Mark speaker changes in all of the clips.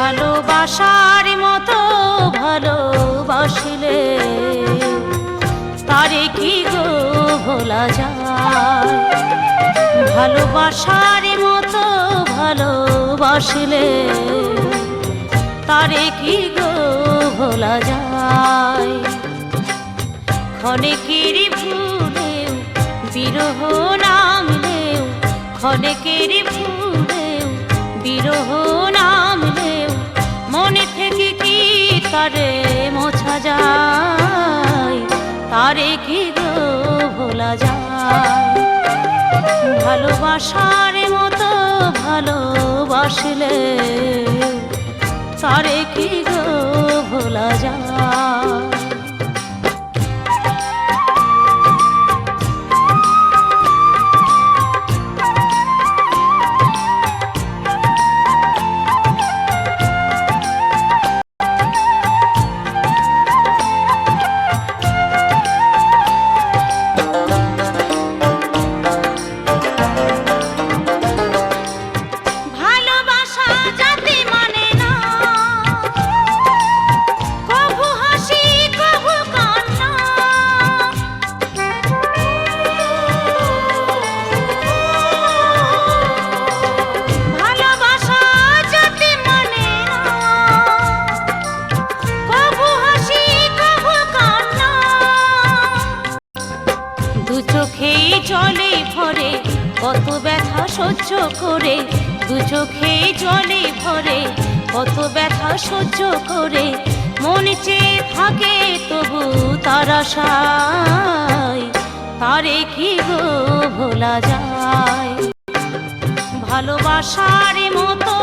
Speaker 1: ভালোবাসার মতো ভালোবাসিলে তারে কি গো ভোলা যায়। ভালোবাসার মতো ভালোবাসিলে তারে কি গো ভোলা যায়। ক্ষণেকের ভুলেও বিরহ নামলেও, ক্ষণেকের ভুলেও বিরহ নামলেও মনে থেকে কি তারে মোছা যায়। তারে কি গো ভোলা যায়। ভালোবাসার মতো ভালোবাসলে তারে কি গো ভোলা যায়। জলে ভরে কত ব্যথা সহ্য করে, দু চোখে জলে ভরে কত ব্যথা সহ্য করে মন চেয়ে থাকে তবু তার আশায়। তারে কি গো ভোলা যায়। ভালোবাসার মতো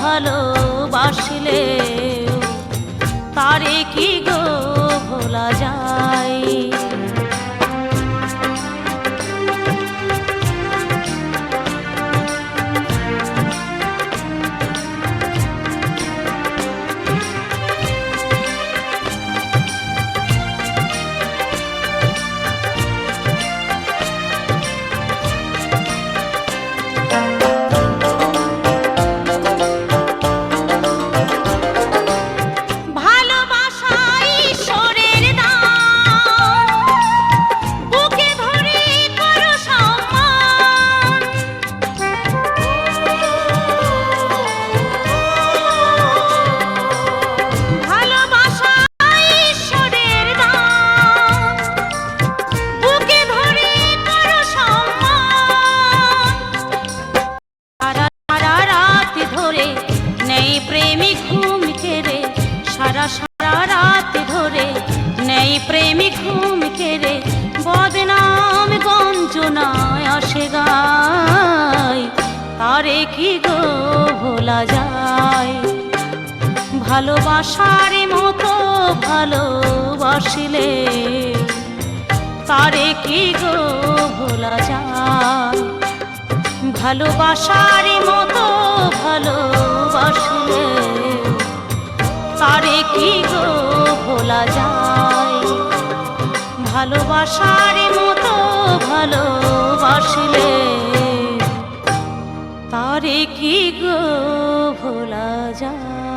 Speaker 1: ভালোবাসলে তারে কি গো ভোলা যায়। সারা রাত ধরে নেই প্রেমিক ঘুম কেড়ে বদনাম গঞ্জনায় আসে গায়। তারে কি গো ভোলা যায়। ভালোবাসার মতো ভালোবাসিলে তারে কি গো ভোলা যায়। ভালোবাসার মতো ভালোবাসিলে তারে কি গো ভোলা যায়। ভালোবাসার মতো ভালোবাসলে তারে কি গো ভোলা যায়।